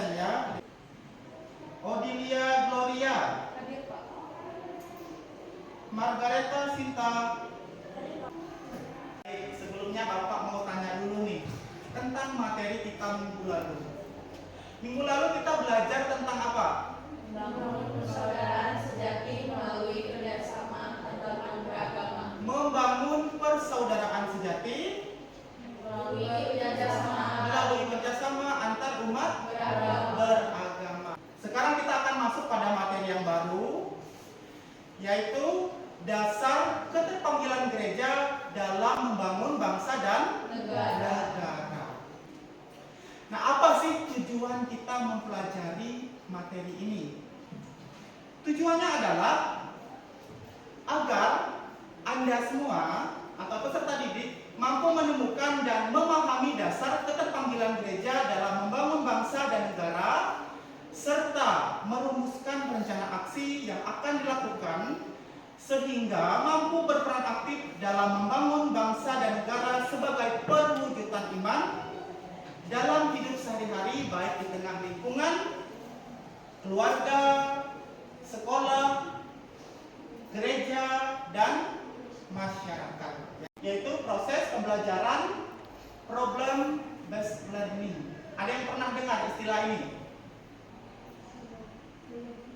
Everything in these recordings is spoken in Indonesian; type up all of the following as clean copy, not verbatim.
absen ya. Odilia Gloria. Margareta Sinta. Baik, sebelumnya Bapak mau tanya dulu nih tentang materi kita minggu lalu. Minggu lalu kita belajar tentang apa? Membangun persaudaraan sejati melalui kerjasama antarumat beragama. Membangun persaudaraan sejati Melalui kerjasama antar umat beragama. beragama. Sekarang kita akan masuk pada materi yang baru, yaitu dasar keterpanggilan gereja dalam membangun bangsa dan negara. Nah, apa sih tujuan kita mempelajari materi ini? Tujuannya adalah agar Anda semua atau peserta didik mampu menemukan dan memahami dasar keterpanggilan gereja dalam membangun bangsa dan negara, serta merumuskan rencana aksi yang akan dilakukan sehingga mampu berperan aktif dalam membangun bangsa dan negara sebagai perwujudan iman dalam hidup sehari-hari, baik di tengah lingkungan, keluarga, sekolah, gereja, dan masyarakat. Yaitu proses pembelajaran problem based learning. Ada yang pernah dengar istilah ini?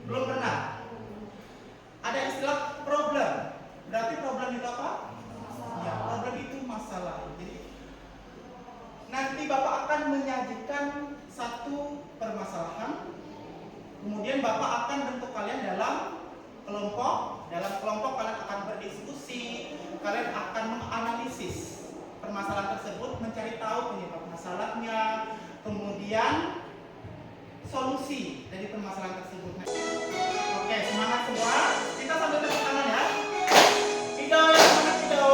Belum pernah? Ada istilah problem. Berarti problem itu apa? Ya, problem itu masalah. Jadi nanti Bapak akan menyajikan satu permasalahan. Kemudian Bapak akan bentuk kalian dalam kelompok. Dalam kelompok kalian akan berdiskusi, kalian akan menganalisis permasalahan tersebut, mencari tahu penyebab masalahnya, kemudian solusi dari permasalahan tersebut. Oke, semangat semua. Kita sambil tepuk tangan ya. Ido, semangat Ido.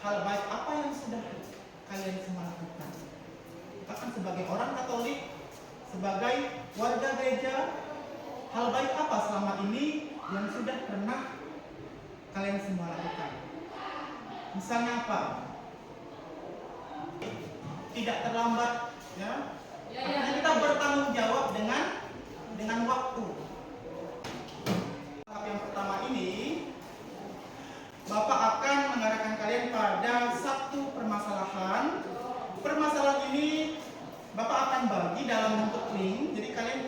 Hal baik apa yang sudah kalian semua lakukan? Bahkan sebagai orang Katolik, sebagai warga gereja, hal baik apa selama ini yang sudah pernah kalian semua lakukan? Misalnya apa? Tidak terlambat, ya. Artinya kita bertanggung jawab dengan waktu. Tahap yang pertama ini, Bapak akan mengarahkan kalian pada satu permasalahan. Permasalahan ini Bapak akan bagi dalam bentuk link. Jadi kalian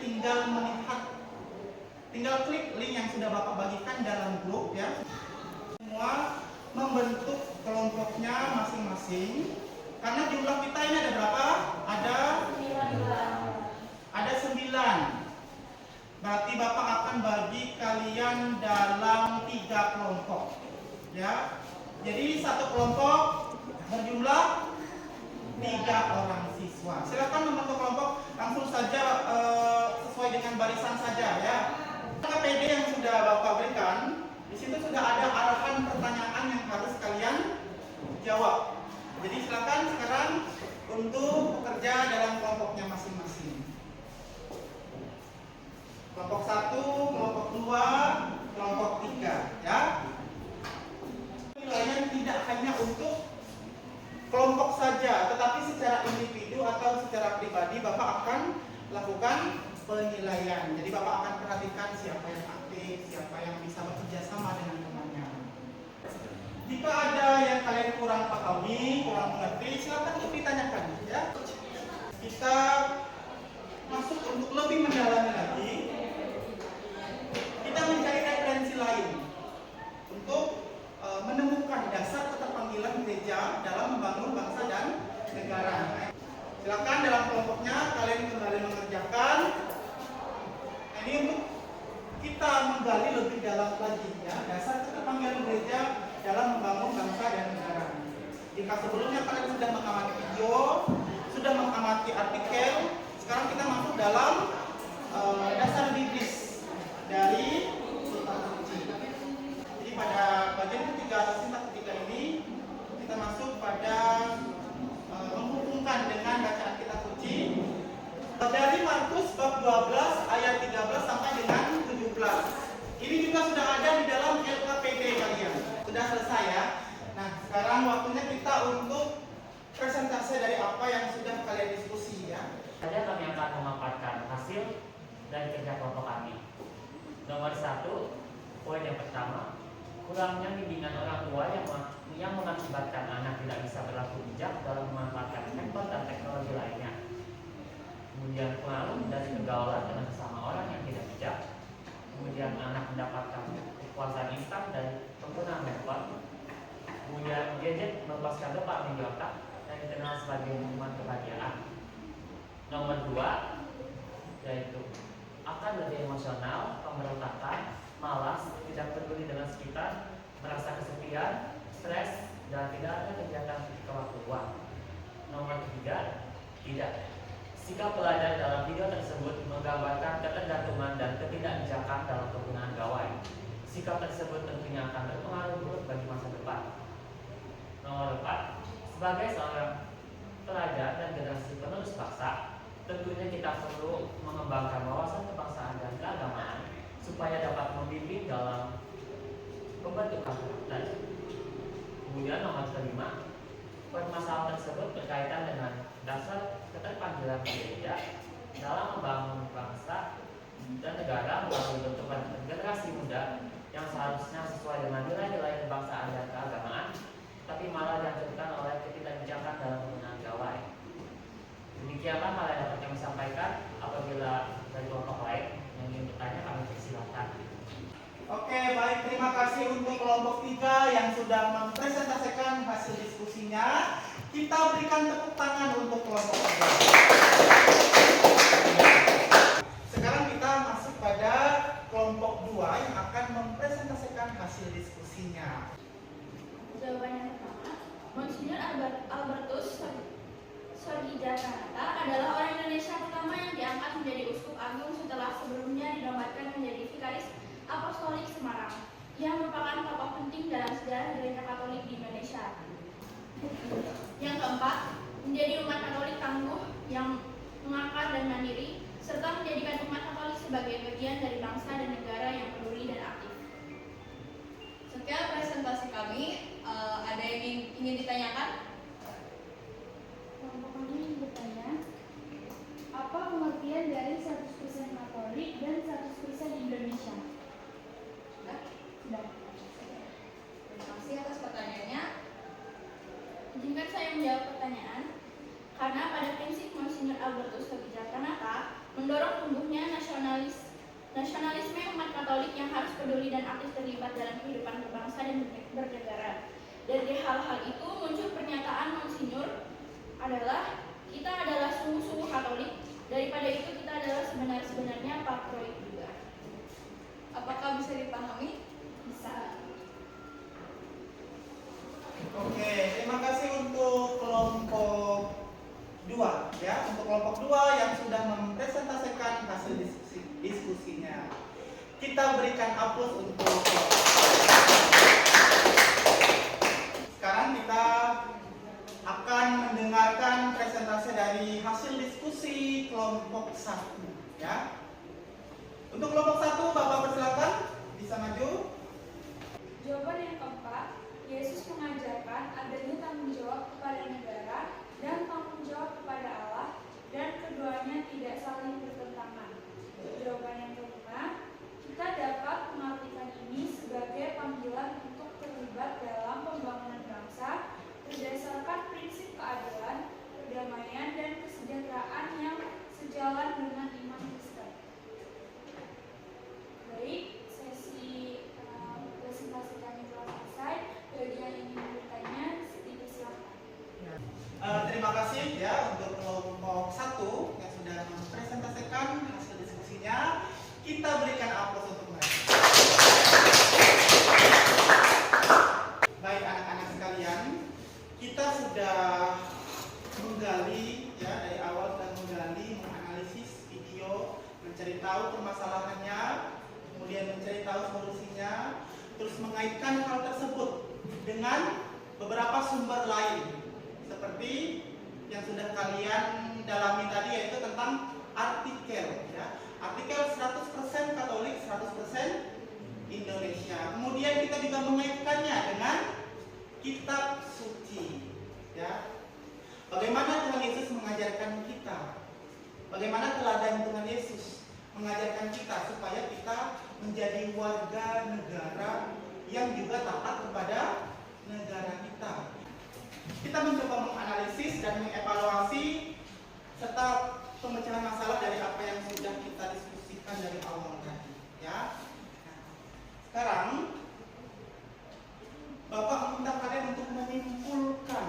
tinggal klik link yang sudah Bapak bagikan dalam grup ya. Semua membentuk kelompoknya masing-masing. Karena jumlah kita ini ada berapa? Ada 9. Berarti Bapak akan bagi kalian dalam 3 kelompok. Ya, jadi satu kelompok berjumlah 3 orang siswa. Silakan membentuk kelompok langsung saja sesuai dengan barisan saja ya. KPD yang sudah Bapak berikan, di situ sudah ada arahan pertanyaan yang harus kalian jawab. Jadi silakan sekarang untuk bekerja dalam kelompoknya masing-masing. Kelompok 1, kelompok 2, kelompok 3 ya. Penilaian tidak hanya untuk kelompok saja, tetapi secara individu atau secara pribadi Bapak akan lakukan penilaian. Jadi Bapak akan perhatikan siapa yang aktif, siapa yang bisa bekerja sama dengan temannya. Jika ada yang kalian kurang pahami, kurang mengerti, silakan untuk ditanyakan ya. Kita masuk untuk lebih mendalami lagi. Kita mencari referensi lain dasar keterpanggilan gereja dalam membangun bangsa dan negara. Silakan dalam kelompoknya kalian kembali mengerjakan. Ini untuk kita menggali lebih dalam lagi ya, dasar keterpanggilan gereja dalam membangun bangsa dan negara. Jika sebelumnya kalian sudah mengamati video, sudah mengamati artikel, sekarang kita masuk dalam dasar biblis dari kitab suci. Jadi pada bagian ketiga atau sintaks ketiga ini kita masuk pada menghubungkan dengan bacaan kitab suci dari Markus bab 12 ayat 13 sampai dengan 17. Ini juga sudah ada di dalam LKPD kalian. Sudah selesai ya. Nah, sekarang waktunya kita untuk presentasi dari apa yang sudah kalian diskusi ya. Saja kami akan memaparkan hasil dari kerja kelompok kami. Nomor 1, poin yang pertama, kurangnya bimbingan orang tua yang mengakibatkan anak tidak bisa berlaku bijak dalam memanfaatkan handphone dan teknologi lainnya. Kemudian pengaruh dari pergaulan dengan sesama orang yang tidak bijak. Kemudian anak mendapatkan kepuasan instan dari penggunaan handphone. Kemudian gadget melepaskan dopamin di otak dan dikenal sebagai minuman kebahagiaan. Nomor 2, yaitu akan lebih emosional, pemberontakan, malas, tidak peduli dengan sekitar, merasa kesepian, stres, dan tidak ada kegiatan ketika waktu luang. Nomor 3, tidak. Sikap pelajar dalam video tersebut menggambarkan ketergantungan dan ketidakbijakan dalam penggunaan gawai. Sikap tersebut tentunya akan berpengaruh buruk bagi masa depan. Nomor 4, sebagai seorang pelajar dan generasi penerus bangsa, tentunya kita perlu mengembangkan wawasan kebangsaan dan keagamaan supaya dapat membimbing dalam pembentukan karakter. Kemudian nomor 5, permasalahan tersebut berkaitan dengan dasar keterpanggilan gereja dalam membangun bangsa dan negara melalui bentukan generasi muda yang seharusnya sesuai dengan nilai-nilai kebangsaan dan keagamaan, tapi malah dihancurkan oleh ketidakbijakan dalam penggunaan gawai. Demikianlah hal yang dapat kami sampaikan. Apabila dari kelompok lain yang ingin bertanya, kami persilahkan. Oke, baik, terima kasih untuk kelompok 3 yang sudah mempresentasikan hasil diskusinya. Kita berikan tepuk tangan untuk kelompok 3. Sekarang kita masuk pada kelompok 2 yang akan mempresentasikan hasil diskusinya. Jawaban yang pertama, Monsignor Albertus Sorgijakarta adalah orang Indonesia pertama yang diangkat menjadi uskup agung setelah sebelumnya dinobatkan menjadi vikaris apostolik Semarang, yang merupakan tokoh penting dalam sejarah gereja Katolik di Indonesia. Yang keempat, menjadi umat Katolik tangguh yang mengakar dan mandiri, serta menjadikan umat Katolik sebagai bagian dari bangsa dan negara yang peduli dan aktif. Sekian presentasi kami. Ada yang ingin ditanyakan? Kelompok kami ingin bertanya, apa pengertian dari 100% Katolik dan 100% Indonesia? Sudah? Sudah. Terima kasih atas pertanyaannya. Izinkan saya menjawab pertanyaan. Karena pada prinsip Monsignor Albertus Sorgijakarta mendorong tumbuhnya nasionalisme umat Katolik yang harus peduli dan aktif terlibat dalam kehidupan berbangsa dan bernegara. Dari hal-hal itu muncul pernyataan Monsignor adalah kita adalah sungguh-sungguh Katolik. Daripada itu kita adalah sebenarnya patriotik juga. Apakah bisa dipahami? Bisa. Oke, terima kasih untuk kelompok 2 ya, untuk kelompok 2 yang sudah mempresentasikan hasil diskusinya. Kita berikan aplaus untuk sekarang kita akan mendengarkan presentasi dari hasil diskusi kelompok 1 ya. Untuk kelompok 1, Bapak persilakan bisa maju. Jawaban yang keempat, Yesus mengajarkan adanya tanggung jawab kepada negara dan tanggung jawab kepada Allah, dan keduanya tidak saling bertentangan. Jawaban yang kelima, kita dapat mengartikan ini sebagai panggilan untuk terlibat dalam pembangunan bangsa berdasarkan prinsip keadilan, perdamaian, dan kesejahteraan yang sejalan dengan iman Kristen. Baik, sesi presentasi kami telah selesai. Bagi yang ingin ya untuk kelompok 1 yang sudah mempresentasikan hasil diskusinya. Kita berikan aplaus untuk mereka. Baik anak-anak sekalian, kita sudah menggali ya dari awal dan menggali, menganalisis video, mencari tahu permasalahannya, kemudian mencari tahu solusinya, terus mengaitkan hal tersebut dengan beberapa sumber lain seperti yang sudah kalian dalami tadi, yaitu tentang artikel ya. Artikel 100% Katolik, 100% Indonesia. Kemudian kita juga mengaitkannya dengan kitab suci ya. Bagaimana Tuhan Yesus mengajarkan kita? Bagaimana teladan Tuhan Yesus mengajarkan kita supaya kita menjadi warga negara yang juga taat kepada negara kita. Kita mencoba menganalisis dan mengevaluasi serta pemecahan masalah dari apa yang sudah kita diskusikan dari awal tadi ya. Sekarang Bapak meminta kalian untuk menyimpulkan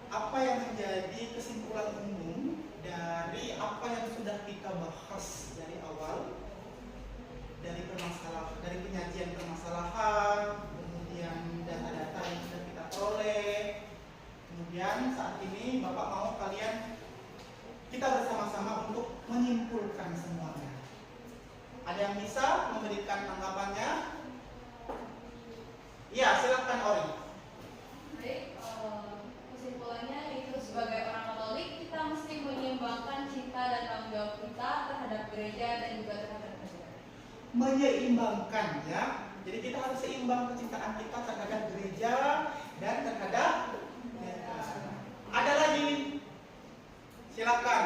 apa yang menjadi kesimpulan umum dari apa yang sudah kita bahas dari awal, dari penyajian permasalahan, kemudian data-data yang sudah kita peroleh. Kemudian saat ini Bapak mau kalian kita bersama-sama untuk menyimpulkan semuanya. Ada yang bisa memberikan tanggapannya? Ya, silakan Ori. Baik, kesimpulannya itu sebagai orang Katolik kita mesti menyeimbangkan cinta dan tanggung jawab kita terhadap gereja dan juga terhadap negara. Menyeimbangkan ya. Jadi kita harus seimbang kecintaan kita terhadap gereja dan terhadap negara. Ada lagi? Silakan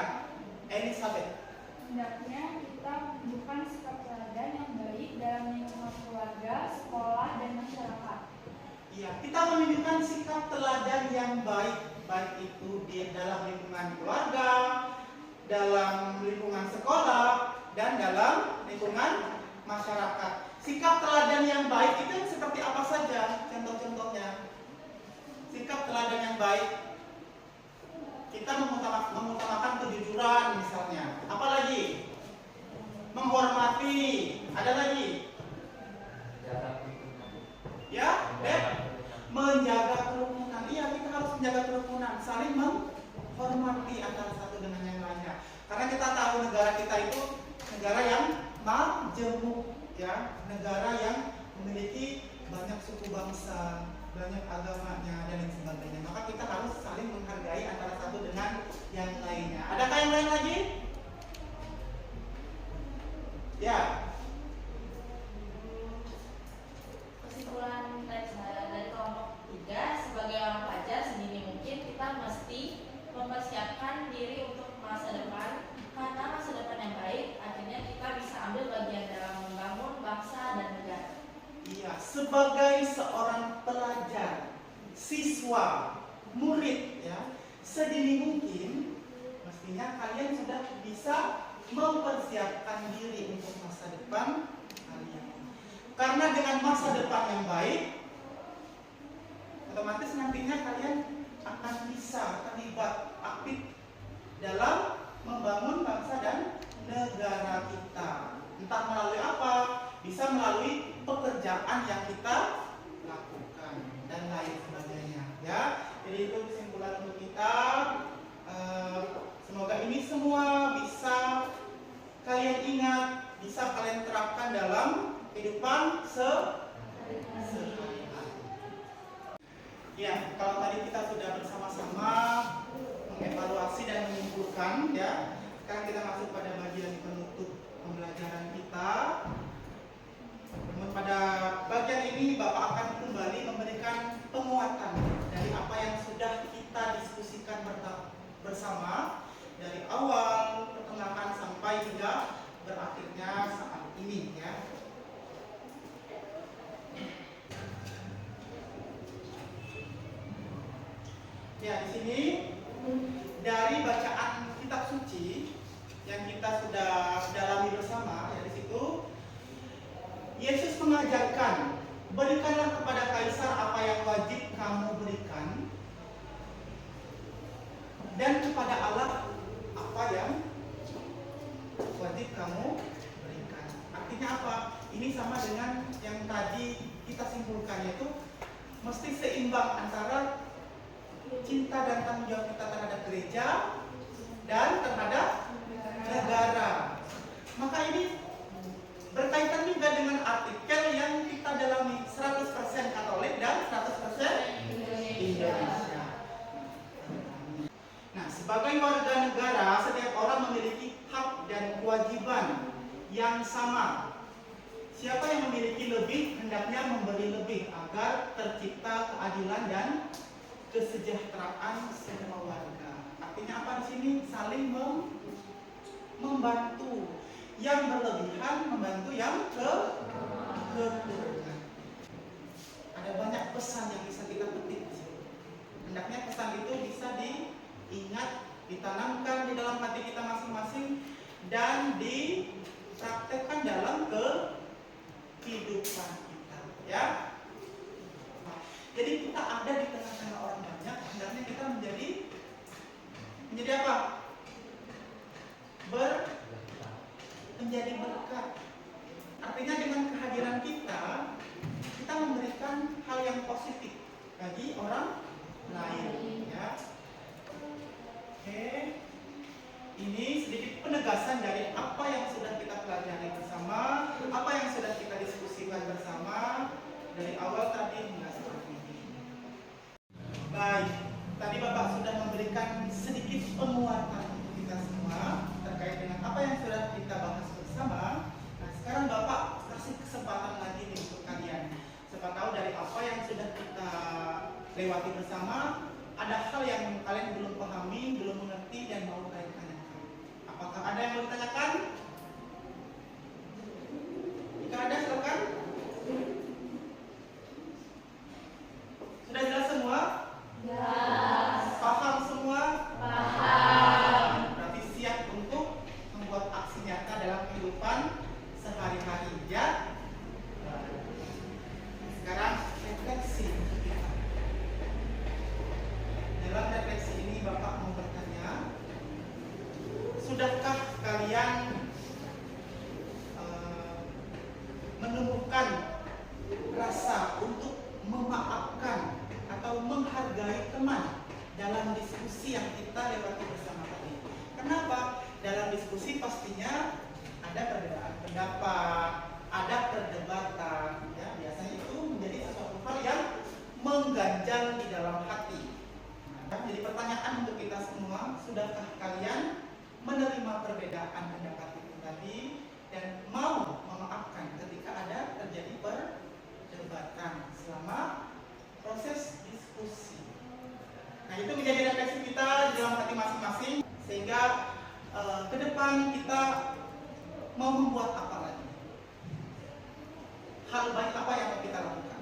Elizabeth. Hendaknya kita menunjukkan sikap teladan yang baik dalam lingkungan keluarga, sekolah, dan masyarakat. Iya, kita menunjukkan sikap teladan yang baik, baik itu di dalam lingkungan keluarga, dalam lingkungan sekolah, dan dalam lingkungan masyarakat. Sikap teladan yang baik itu seperti apa saja? Contoh-contohnya. Sikap teladan yang baik, kita mengutamakan kejujuran misalnya. Apalagi? Menghormati. Ada lagi? Ya, menjaga kerukunan. Iya, kita harus menjaga kerukunan, saling menghormati antara satu dengan yang lainnya. Karena kita tahu negara kita itu negara yang majemuk, ya, negara yang memiliki banyak suku bangsa, banyak agamanya dan lain sebagainya. Maka kita harus saling menghargai antara satu dengan yang lainnya. Adakah yang lain lagi? Ya. Kesimpulan dari kelompok 3, sebagai orang pelajar sedini mungkin kita mesti mempersiapkan diri untuk masa depan, karena masa depan yang baik akhirnya kita bisa ambil bagian dalam membangun bangsa dan negara. Iya, sebagai seorang pelajar, siswa, murid ya, sedini mungkin mestinya kalian sudah bisa mempersiapkan diri untuk masa depan kalian. Karena dengan masa depan yang baik, otomatis nantinya kalian akan bisa terlibat aktif dalam membangun bangsa dan negara kita. Entah melalui apa, bisa melalui pekerjaan yang kita lakukan dan lain sebagainya. Ya, jadi itu kesimpulan untuk kita. Semoga ini semua bisa kalian ingat, bisa kalian terapkan dalam kehidupan sehari-hari. Ya, kalau tadi kita sudah bersama-sama mengevaluasi dan menyimpulkan, ya, sekarang kita masuk pada bagian penutup pembelajaran kita. Pada bagian ini Bapak akan kembali memberikan penguatan dari apa yang sudah kita diskusikan bersama dari awal, pertengahan sampai hingga berakhirnya saat ini ya. Ya, di sini dari bacaan kitab suci yang kita sudah dalami bersama, ya, di situ Yesus mengajarkan, berikanlah kepada kaisar apa yang wajib kamu berikan, dan kepada Allah apa yang wajib kamu berikan. Artinya apa? Ini sama dengan yang tadi kita simpulkan, yaitu mesti seimbang antara cinta dan tanggung jawab kita terhadap gereja dan terhadap negara. Maka ini berkaitan juga dengan artikel yang kita dalami, 100% Katolik dan 100% Indonesia. Nah, sebagai warga negara, setiap orang memiliki hak dan kewajiban yang sama. Siapa yang memiliki lebih, hendaknya memberi lebih agar tercipta keadilan dan kesejahteraan semua warga. Artinya apa di sini? Saling membantu. Yang berlebihan membantu yang kekurangan. Ada banyak pesan yang bisa kita petik di sini. Hendaknya pesan itu bisa diingat, ditanamkan di dalam hati kita masing-masing dan dipraktekkan dalam kehidupan kita, ya. Jadi kita ada di tengah-tengah orang banyak, hendaknya kita menjadi apa? Menjadi berkat. Artinya dengan kehadiran kita memberikan hal yang positif bagi orang lain, ya. Oke. Ini sedikit penegasan dari apa yang sudah kita pelajari bersama, apa yang sudah kita diskusikan bersama dari awal tadi hingga saat ini. Baik, tadi Bapak sudah memberikan sedikit penguatan untuk kita semua terkait dengan apa yang sudah kita bahas bersama. Nah, sekarang Bapak kasih kesempatan lagi nih untuk kalian. Siapa tahu dari apa yang sudah kita lewati bersama, ada hal yang kalian belum pahami, belum mengerti dan mau kalian tanyakan. Apakah ada yang mau ditanyakan? Jika ada, silakan. Sudah jelas semua? Jelas. Paham semua? Paham. Berarti siap untuk membuat aksi nyata dalam kehidupan sehari-hari, ya? Sekarang refleksi. Dalam refleksi ini Bapak mau bertanya, sudahkah kalian menemukan rasa untuk memaafkan atau menghargai teman dalam diskusi yang kita lewati bersama tadi? Kenapa? Dalam diskusi pastinya ada perbedaan pendapat, ada perdebatan, ya. Biasanya itu menjadi sesuatu hal yang mengganjal di dalam hati. Jadi pertanyaan untuk kita semua, sudahkah kalian menerima perbedaan pendapat itu tadi dan mau memaafkan ketika ada terjadi perdebatan selama proses diskusi? Nah, itu menjadi refleksi kita di dalam hati masing-masing, sehingga ke depan kita mau membuat apa lagi? Hal baik apa yang mau kita lakukan?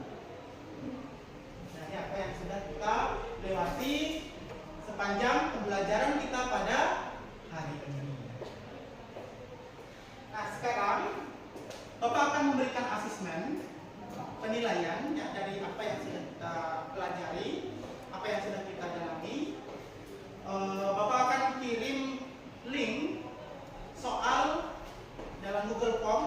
Dari apa yang sudah kita lewati sepanjang pembelajaran kita pada hari ini. Nah, sekarang Bapak akan memberikan asesmen, penilaian, ya, dari apa yang sudah kita pelajari, apa yang sudah kita dalami. Bapak akan kirim link soal dalam Google Form